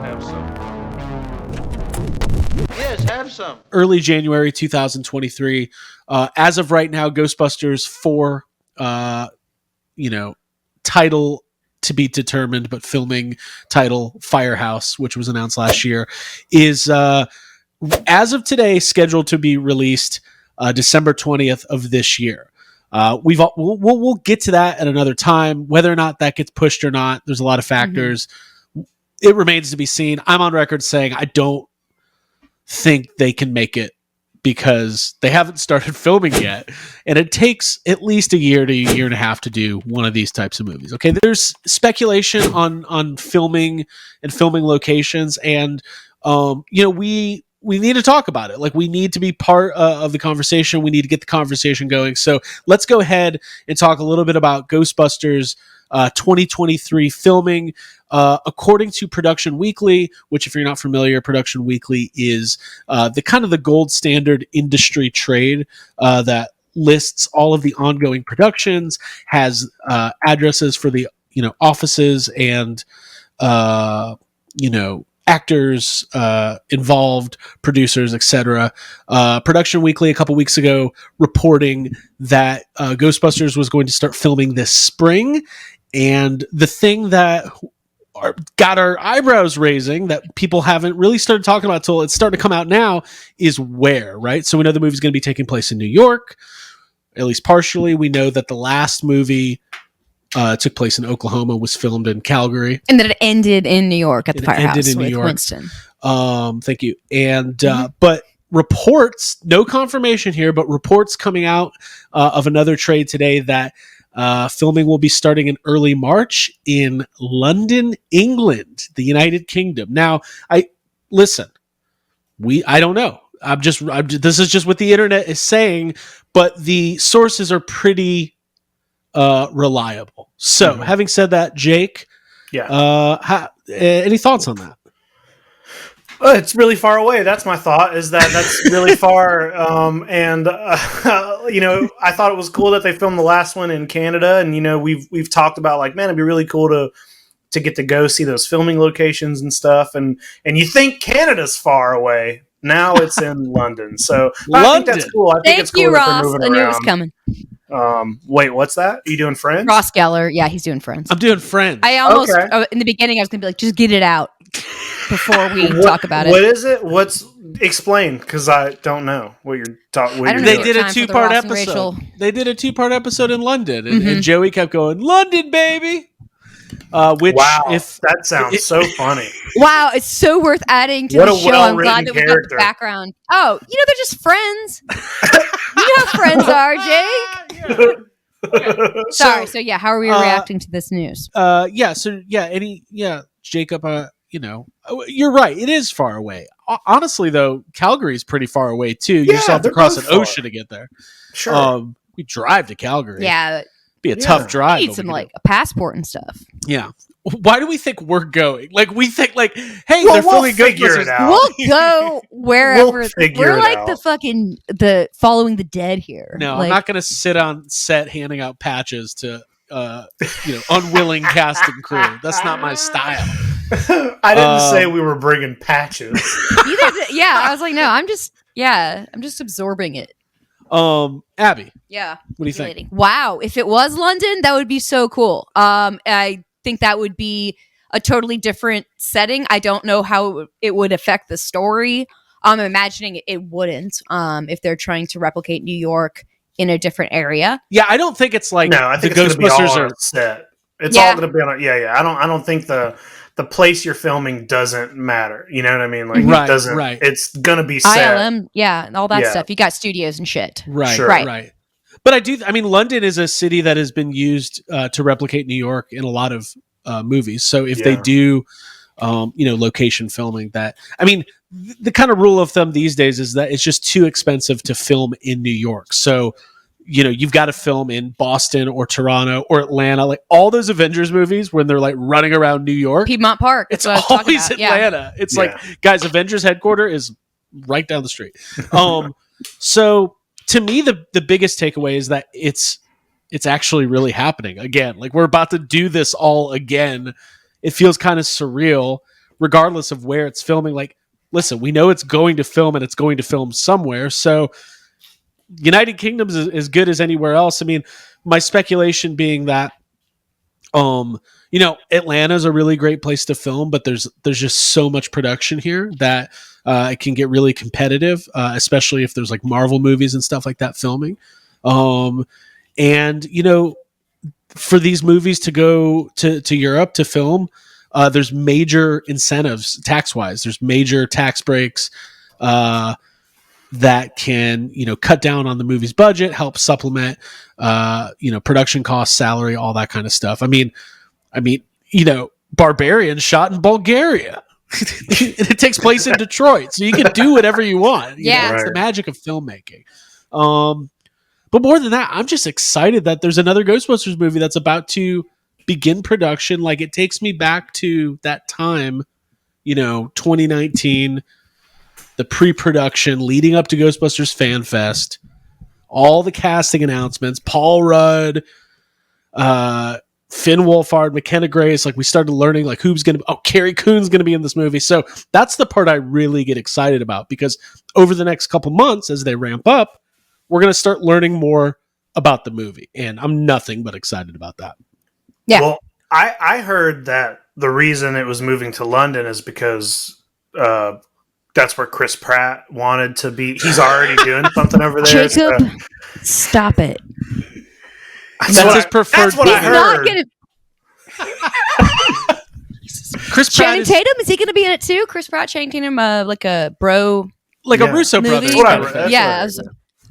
Have some. Yes, have some. Early January 2023. As of right now, Ghostbusters 4, title to be determined, but filming title Firehouse, which was announced last year, is as of today scheduled to be released December 20th of this year. We'll get to that at another time. Whether or not that gets pushed or not, there's a lot of factors. It remains to be seen. I'm on record saying I don't think they can make it because they haven't started filming yet, and it takes at least a year to a year and a half to do one of these types of movies. Okay, there's speculation on filming and filming locations, and we need to talk about it. Like, we need to be part of the conversation. We need to get the conversation going. So let's go ahead and talk a little bit about Ghostbusters 2023 filming. According to Production Weekly, which, if you're not familiar, Production Weekly is the kind of the gold standard industry trade that lists all of the ongoing productions, has addresses for the offices and actors involved, producers, etc. Production Weekly a couple weeks ago reporting that Ghostbusters was going to start filming this spring, and the thing that got our eyebrows raising that people haven't really started talking about until it's starting to come out now is where, right? So we know the movie's going to be taking place in New York, at least partially. We know that the last movie took place in Oklahoma, was filmed in Calgary, and that it ended in New York at the Firehouse with Winston. Thank you. And but reports, no confirmation here, but reports coming out of another trade today that filming will be starting in early March in London, England, the United Kingdom. Now, I don't know. This is just what the internet is saying, but the sources are pretty reliable. So, having said that, Jake, any thoughts on that? It's really far away. That's my thought. Is that's really far. I thought it was cool that they filmed the last one in Canada, and we've talked about, like, man, it'd be really cool to get to go see those filming locations and stuff. And you think Canada's far away. Now it's in London. So I think that's cool. I think it's cool that they're moving around. I knew it was coming. Wait, what's that? Are you doing Friends? Ross Geller. Yeah, he's doing Friends. I'm doing Friends. I almost, in the beginning, I was going to be like, just get it out before we talk about it. What is it? Explain, because I don't know what you're talking about. They did a 2-part episode. They did a 2-part episode in London, and Joey kept going, London, baby! That sounds so funny. Wow, it's so worth adding to the show. I'm glad that we got the background. Oh, they're just friends. You know how friends are, Jake. Sorry. So how are we reacting to this news? Jacob, you're right. It is far away. Honestly, though, Calgary is pretty far away too. You just have to cross an ocean to get there. Sure. We drive to Calgary. Yeah. Be a tough drive. You need some a passport and stuff. Yeah. Why do we think we're going? Like, we think hey, they're filming Ghostbusters. We'll go wherever. We're like the following the dead here. No, I'm not going to sit on set handing out patches to unwilling cast and crew. That's not my style. I didn't say we were bringing patches. I was like, no, I'm just absorbing it. Abby. Yeah. What do you think? Wow. If it was London, that would be so cool. I think that would be a totally different setting. I don't know how it would affect the story. I'm imagining it wouldn't, if they're trying to replicate New York in a different area. Yeah, I don't think it's like I think the Ghostbusters are set. It's all going to be on. I don't think the place you're filming doesn't matter. You know what I mean? Like, it doesn't. Right. It's gonna be set. ILM, and all that stuff. You got studios and shit. Right. Sure. Right. But London is a city that has been used to replicate New York in a lot of movies. So if they do, location filming, the kind of rule of thumb these days is that it's just too expensive to film in New York. So, you've got to film in Boston or Toronto or Atlanta, like all those Avengers movies when they're like running around New York. Piedmont Park. It's always Atlanta. It's like, guys, Avengers headquarters is right down the street. So to me, the biggest takeaway is that it's actually really happening again. Like, we're about to do this all again. It feels kind of surreal. regardless of where it's filming. Like, listen, we know it's going to film and it's going to film somewhere. So United Kingdom's as good as anywhere else. I mean, my speculation being that, Atlanta's a really great place to film, but there's just so much production here that it can get really competitive, especially if there's like Marvel movies and stuff like that filming. And for these movies to go to Europe to film, there's major incentives tax-wise. There's major tax breaks that can, cut down on the movie's budget, help supplement, production costs, salary, all that kind of stuff. I mean, Barbarian shot in Bulgaria. It takes place in Detroit, so you can do whatever you want. It's the magic of filmmaking. But more than that, I'm just excited that there's another Ghostbusters movie that's about to begin production. Like, it takes me back to that time, 2019, the pre-production leading up to Ghostbusters Fan Fest, all the casting announcements, Paul Rudd, Finn Wolfhard, McKenna Grace. Like, we started learning like who's going to, Carrie Coon's going to be in this movie. So that's the part I really get excited about, because over the next couple months, as they ramp up, we're going to start learning more about the movie. And I'm nothing but excited about that. Yeah. Well, I heard that the reason it was moving to London is because that's where Chris Pratt wanted to be. He's already doing something over there. Jacob, stop it. That's his preferred. That's what I heard. Chris Pratt Channing Tatum, is he going to be in it too? Chris Pratt, Channing Tatum, like a bro, like a Russo movie? brothers.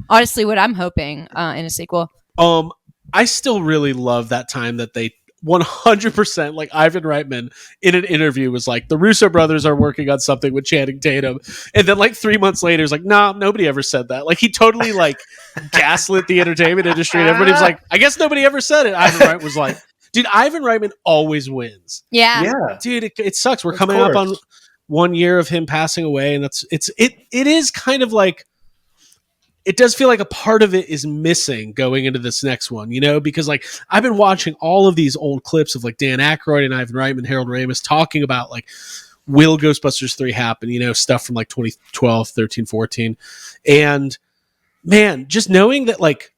Honestly, what I'm hoping in a sequel. I still really love that time that they 100%, like Ivan Reitman in an interview was like, the Russo brothers are working on something with Channing Tatum, and then like 3 months later he's like, nah, nobody ever said that. Like, he totally like gaslit the entertainment industry, and everybody was like, I guess nobody ever said it. Ivan Reitman was like, dude, Ivan Reitman always wins. Yeah. Dude, it sucks. We're coming up on 1 year of him passing away, and it is kind of like, it does feel like a part of it is missing going into this next one, because like I've been watching all of these old clips of like Dan Aykroyd and Ivan Reitman, Harold Ramis talking about like, will Ghostbusters 3 happen? Stuff from like 2012, 13, 14. And man, just knowing that like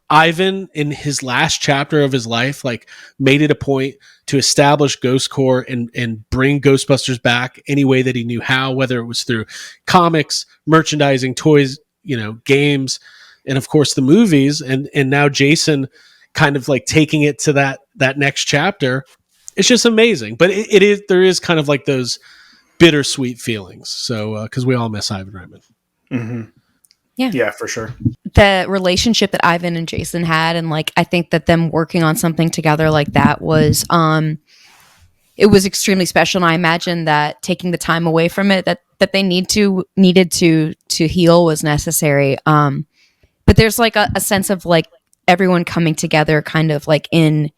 Ivan in his last chapter of his life, like made it a point to establish Ghost Corps and bring Ghostbusters back any way that he knew how, whether it was through comics, merchandising, toys, games, and of course the movies, and now Jason kind of like taking it to that next chapter. It's just amazing. But there is kind of like those bittersweet feelings. So because we all miss Ivan Reitman. Mm-hmm. Yeah, for sure. The relationship that Ivan and Jason had, and like I think that them working on something together like that was it was extremely special. And I imagine that taking the time away from it that they needed to heal was necessary. But there's like a sense of like everyone coming together kind of like in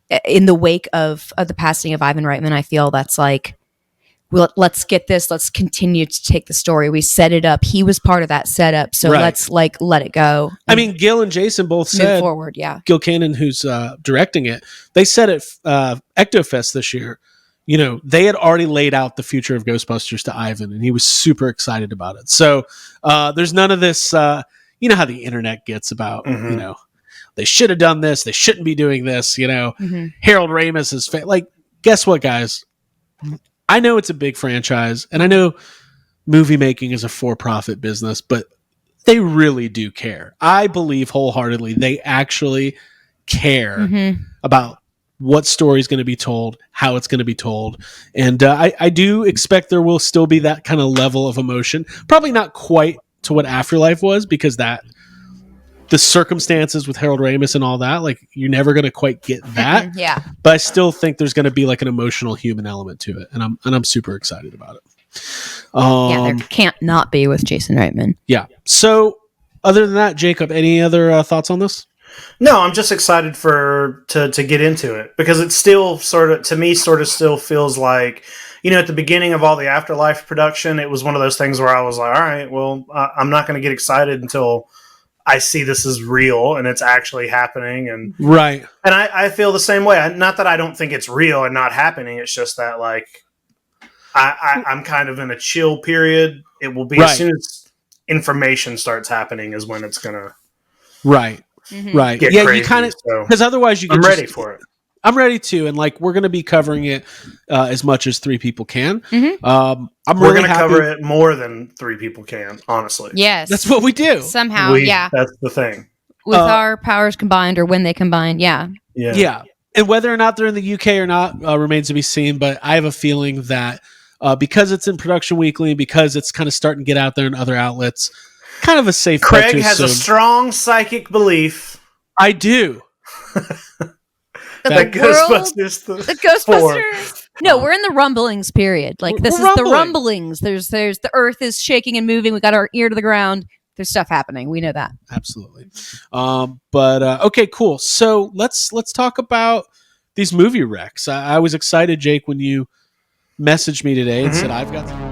the wake of the passing of Ivan Reitman. I feel that's like, well, let's get this, let's continue to take the story. We set it up. He was part of that setup. So let's like let it go. I mean, Gil and Jason both said forward. Yeah. Gil Cannon, who's directing it, they said at Ectofest this year, they had already laid out the future of Ghostbusters to Ivan, and he was super excited about it. So there's none of this, you know how the internet gets about, they should have done this, they shouldn't be doing this, Harold Ramis is like, guess what, guys? I know it's a big franchise, and I know movie making is a for-profit business, but they really do care. I believe wholeheartedly they actually care about what story is going to be told, how it's going to be told. And I do expect there will still be that kind of level of emotion. Probably not quite to what Afterlife was, because the circumstances with Harold Ramis and all that, like, you're never going to quite get that. Yeah. But I still think there's going to be like an emotional human element to it. And I'm super excited about it. There can't not be with Jason Reitman. Yeah. So other than that, Jacob, any other thoughts on this? No, I'm just excited to get into it, because it still still feels like, at the beginning of all the Afterlife production, it was one of those things where I was like, all right, well, I'm not going to get excited until I see this is real and it's actually happening. And right. And I feel the same way. Not that I don't think it's real and not happening. It's just that, like, I'm kind of in a chill period. It will be Right. as soon as information starts happening is when it's gonna Right. Mhm. Right. get Yeah, crazy. you kind of, So because otherwise you I'm get ready for it. I'm ready to, and like we're going to be covering it as much as 3 people can. Mhm. I'm We're really gonna happy. cover it more than 3 people can, honestly. Yes. That's what we do. Somehow, yeah. That's the thing. With our powers combined or when they combine, yeah. Yeah. And whether or not they're in the UK or not remains to be seen. But I have a feeling that because it's in Production Weekly, because it's kind of starting to get out there in other outlets, kind of a safe bet Craig to has a assume. strong psychic belief I do. that The world, Ghostbusters the Ghostbusters. No, we're in the rumblings period. Like this We're is the rumbling. rumblings. There's the earth is shaking and moving. We got our ear to the ground. There's stuff happening. We know that. Absolutely. But okay, cool. So let's talk about these movie recs. I was excited, Jake, when you messaged me today and said I've got some